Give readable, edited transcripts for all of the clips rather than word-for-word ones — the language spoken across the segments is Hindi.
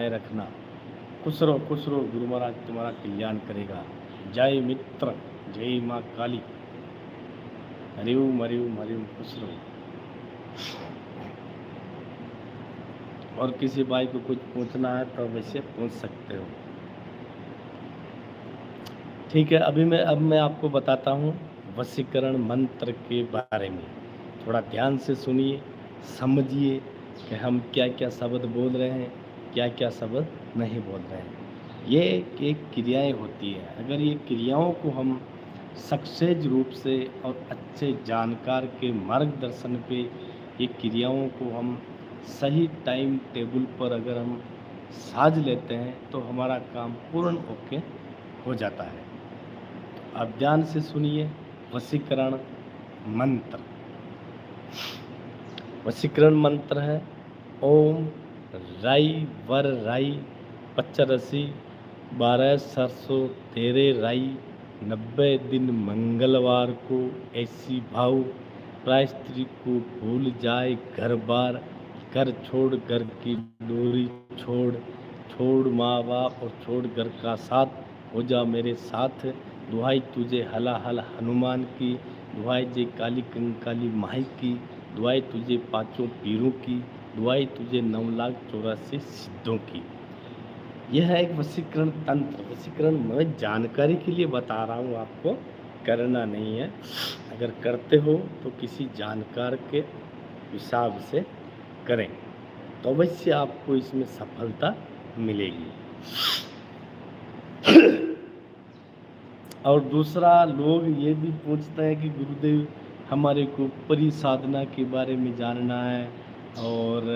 रखना। खुश रहो, गुरु महाराज तुम्हारा कल्याण करेगा। जय मित्र, जय माँ काली। हरिओम हरिओम हरिओम। खुश रहो। और किसी भाई को कुछ पूछना है तो वैसे पूछ सकते हो। ठीक है, अब मैं आपको बताता हूँ वशीकरण मंत्र के बारे में। थोड़ा ध्यान से सुनिए, समझिए कि हम क्या क्या शब्द बोल रहे हैं, क्या क्या शब्द नहीं बोल रहे हैं। ये एक क्रियाएं होती है। अगर ये क्रियाओं को हम सक्सेस रूप से और अच्छे जानकार के मार्गदर्शन पे ये क्रियाओं को हम सही टाइम टेबल पर अगर हम साज लेते हैं तो हमारा काम पूर्ण ओके हो जाता है। आप ध्यान से सुनिए वशीकरण मंत्र। वशीकरण मंत्र है ओम राई वर राई पचरसी 12 सरसों तेरे राई 90 दिन मंगलवार को ऐसी भाव प्राय स्त्री को भूल जाए घर बार घर छोड़ घर की डोरी छोड़ छोड़ माँ बाप और छोड़ घर का साथ हो जा मेरे साथ। दुहाई तुझे हला हल हनुमान की, दुहाई जे काली कंकाली माई की, दुआई तुझे पांचों पीरों की, दुआई तुझे 9,84,00 सिद्धों की। यह है एक वशीकरण तंत्र। वशीकरण मैं जानकारी के लिए बता रहा हूँ, आपको करना नहीं है। अगर करते हो तो किसी जानकार के हिसाब से करें तो अवश्य आपको इसमें सफलता मिलेगी। और दूसरा, लोग ये भी पूछते हैं कि गुरुदेव हमारे को परी साधना के बारे में जानना है और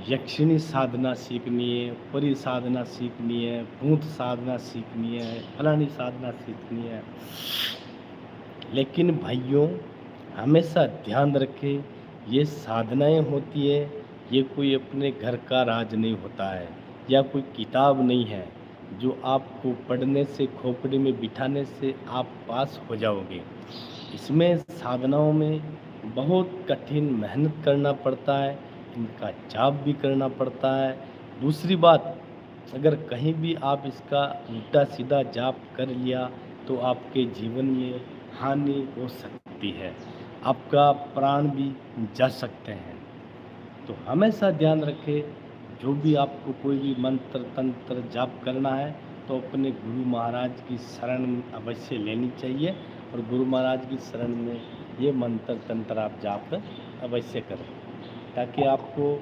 यक्षिणी साधना सीखनी है, परी साधना सीखनी है, भूत साधना सीखनी है, फलानी साधना सीखनी है। लेकिन भाइयों, हमेशा ध्यान रखें, ये साधनाएं होती है, ये कोई अपने घर का राज नहीं होता है या कोई किताब नहीं है जो आपको पढ़ने से, खोपड़ी में बिठाने से आप पास हो जाओगे। इसमें साधनाओं में बहुत कठिन मेहनत करना पड़ता है, इनका जाप भी करना पड़ता है। दूसरी बात, अगर कहीं भी आप इसका उल्टा सीधा जाप कर लिया तो आपके जीवन में हानि हो सकती है, आपका प्राण भी जा सकते हैं। तो हमेशा ध्यान रखें, जो भी आपको कोई भी मंत्र तंत्र जाप करना है तो अपने गुरु महाराज की शरण अवश्य लेनी चाहिए और गुरु महाराज की शरण में ये मंत्र तंत्र आप जाप अवश्य करें ताकि आपको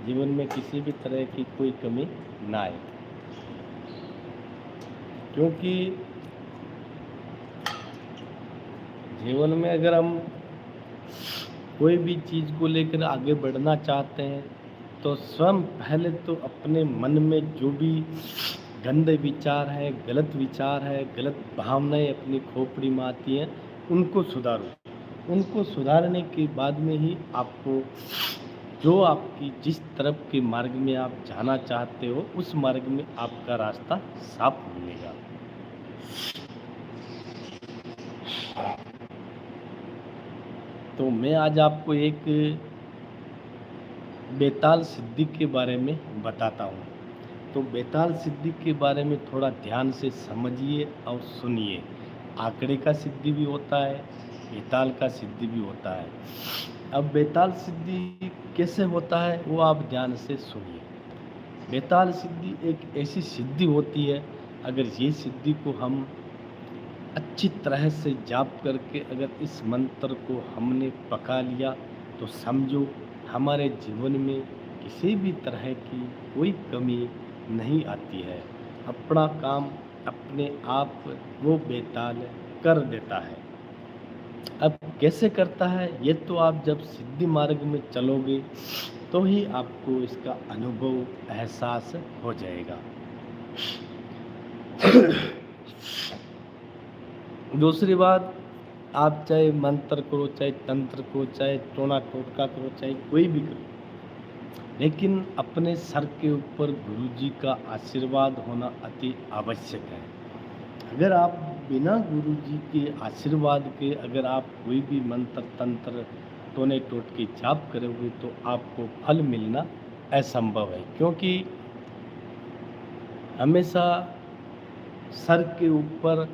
जीवन में किसी भी तरह की कोई कमी ना आए। क्योंकि जीवन में अगर हम कोई भी चीज़ को लेकर आगे बढ़ना चाहते हैं तो स्वयं पहले तो अपने मन में जो भी गंदे विचार है, गलत विचार है, गलत भावनाएं अपनी खोपड़ी में आती हैं, उनको सुधारो। उनको सुधारने के बाद में ही आपको जो आपकी जिस तरफ के मार्ग में आप जाना चाहते हो उस मार्ग में आपका रास्ता साफ मिलेगा। तो मैं आज आपको एक बेताल सिद्धि के बारे में बताता हूँ। तो बेताल सिद्धि के बारे में थोड़ा ध्यान से समझिए और सुनिए। आंकड़े का सिद्धि भी होता है, बेताल का सिद्धि भी होता है। अब बेताल सिद्धि कैसे होता है वो आप ध्यान से सुनिए। बेताल सिद्धि एक ऐसी सिद्धि होती है, अगर ये सिद्धि को हम अच्छी तरह से जाप करके अगर इस मंत्र को हमने पका लिया तो समझो हमारे जीवन में किसी भी तरह की कोई कमी नहीं आती है। अपना काम अपने आप वो बेताल कर देता है। अब कैसे करता है ये तो आप जब सिद्धि मार्ग में चलोगे तो ही आपको इसका अनुभव, एहसास हो जाएगा। दूसरी बात, आप चाहे मंत्र करो, चाहे तंत्र करो, चाहे टोना टोटका करो, चाहे कोई भी करो, लेकिन अपने सर के ऊपर गुरुजी का आशीर्वाद होना अति आवश्यक है। अगर आप बिना गुरुजी के आशीर्वाद के अगर आप कोई भी मंत्र तंत्र टोने टोटके जाप करोगे तो आपको फल मिलना असंभव है, क्योंकि हमेशा सर के ऊपर